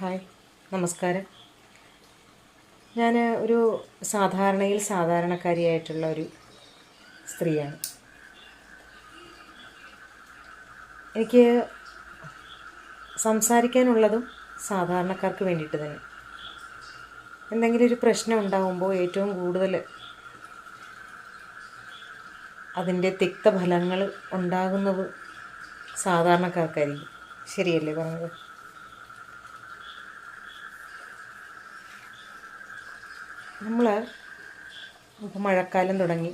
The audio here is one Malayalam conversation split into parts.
ഹായ്, നമസ്കാരം. ഞാൻ ഒരു സാധാരണക്കാരിയായിട്ടുള്ള ഒരു സ്ത്രീയാണ്. എനിക്ക് സംസാരിക്കാനുള്ളതും സാധാരണക്കാർക്ക് വേണ്ടിയിട്ട് തന്നെ. എന്തെങ്കിലും ഒരു പ്രശ്നം ഉണ്ടാകുമ്പോൾ ഏറ്റവും കൂടുതൽ അതിൻ്റെ തിക്തഫലങ്ങൾ ഉണ്ടാകുന്നത് സാധാരണക്കാർക്കായിരിക്കും. ശരിയല്ലേ പറഞ്ഞത്? ഇപ്പോൾ മഴക്കാലം തുടങ്ങി.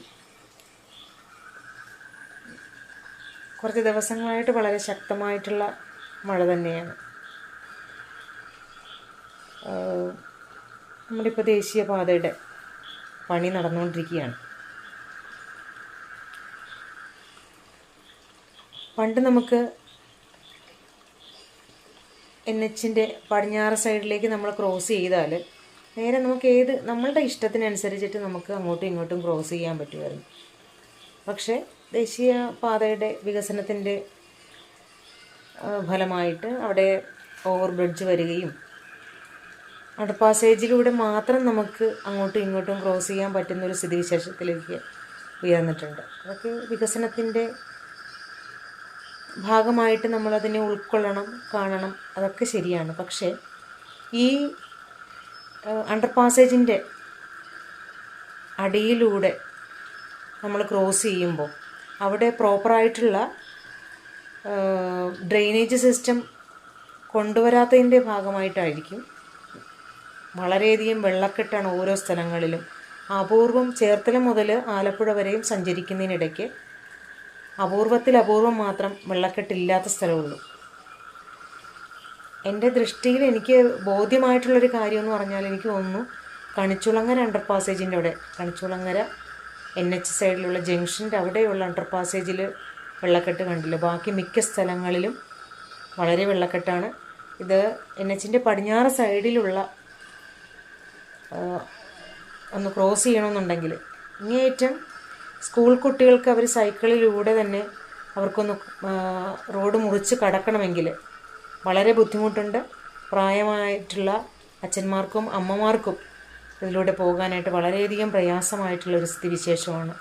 കുറച്ച് ദിവസങ്ങളായിട്ട് വളരെ ശക്തമായിട്ടുള്ള മഴ തന്നെയാണ്. നമ്മുടെ ഇപ്പോൾ ദേശീയപാതയുടെ പണി നടന്നുകൊണ്ടിരിക്കുകയാണ്. പണ്ട് നമുക്ക് NHൻ്റെ പടിഞ്ഞാറ് സൈഡിലേക്ക് നമ്മൾ ക്രോസ് ചെയ്താൽ നേരെ നമുക്ക് നമ്മളുടെ ഇഷ്ടത്തിനനുസരിച്ചിട്ട് നമുക്ക് അങ്ങോട്ടും ഇങ്ങോട്ടും ക്രോസ് ചെയ്യാൻ പറ്റുമായിരുന്നു. പക്ഷേ ദേശീയപാതയുടെ വികസനത്തിൻ്റെ ഫലമായിട്ട് അവിടെ ഓവർ ബ്രിഡ്ജ് വരികയും അണ്ടർ പാസേജിലൂടെ മാത്രം നമുക്ക് അങ്ങോട്ടും ഇങ്ങോട്ടും ക്രോസ് ചെയ്യാൻ പറ്റുന്നൊരു സ്ഥിതിവിശേഷത്തിലേക്ക് ഉയർന്നിട്ടുണ്ട്. അതൊക്കെ വികസനത്തിൻ്റെ ഭാഗമായിട്ട് നമ്മളതിനെ ഉൾക്കൊള്ളണം, കാണണം, അതൊക്കെ ശരിയാണ്. പക്ഷേ ഈ അണ്ടർ പാസേജിൻ്റെ അടിയിലൂടെ നമ്മൾ ക്രോസ് ചെയ്യുമ്പോൾ അവിടെ പ്രോപ്പറായിട്ടുള്ള ഡ്രെയിനേജ് സിസ്റ്റം കൊണ്ടുവരാത്തതിൻ്റെ ഭാഗമായിട്ടായിരിക്കും വളരെയധികം വെള്ളക്കെട്ടാണ് ഓരോ സ്ഥലങ്ങളിലും. അപൂർവം ചേർത്തല മുതൽ ആലപ്പുഴ വരെയും സഞ്ചരിക്കുന്നതിനിടയ്ക്ക് അപൂർവം മാത്രം വെള്ളക്കെട്ടില്ലാത്ത സ്ഥലമുള്ളൂ. എൻ്റെ ദൃഷ്ടിയിൽ എനിക്ക് ബോധ്യമായിട്ടുള്ളൊരു കാര്യമെന്ന് പറഞ്ഞാൽ എനിക്ക് തോന്നുന്നു കണിച്ചുളങ്ങര അണ്ടർ പാസേജിൻ്റെ അവിടെ, കണിച്ചുളങ്ങര NH സൈഡിലുള്ള ജംഗ്ഷൻ്റെ അവിടെയുള്ള അണ്ടർ പാസേജിൽ വെള്ളക്കെട്ട് കണ്ടില്ല. ബാക്കി മിക്ക സ്ഥലങ്ങളിലും വളരെ വെള്ളക്കെട്ടാണ്. ഇത് NHൻ്റെ പടിഞ്ഞാറ് സൈഡിലുള്ള ഒന്ന് ക്രോസ് ചെയ്യണമെന്നുണ്ടെങ്കിൽ ഇങ്ങേയറ്റം സ്കൂൾ കുട്ടികൾക്ക് അവർ സൈക്കിളിലൂടെ തന്നെ അവർക്കൊന്ന് റോഡ് മുറിച്ച് കടക്കണമെങ്കിൽ വളരെ ബുദ്ധിമുട്ടുണ്ട്. പ്രായമായിട്ടുള്ള അച്ഛന്മാർക്കും അമ്മമാർക്കും ഇതിലൂടെ പോകാനായിട്ട് വളരെയധികം പ്രയാസമായിട്ടുള്ളൊരു സ്ഥിതിവിശേഷമാണ്.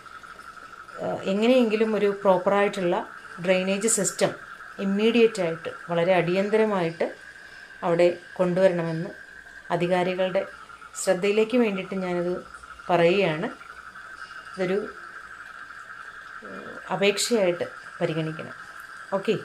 എങ്ങനെയെങ്കിലും ഒരു പ്രോപ്പറായിട്ടുള്ള ഡ്രെയിനേജ് സിസ്റ്റം ഇമ്മീഡിയറ്റായിട്ട് വളരെ അടിയന്തരമായിട്ട് അവിടെ കൊണ്ടുവരണമെന്ന് അധികാരികളുടെ ശ്രദ്ധയിലേക്ക് വേണ്ടിയിട്ട് ഞാനത് പറയുകയാണ്. ഇതൊരു അപേക്ഷയായിട്ട് പരിഗണിക്കണം. ഓക്കെ.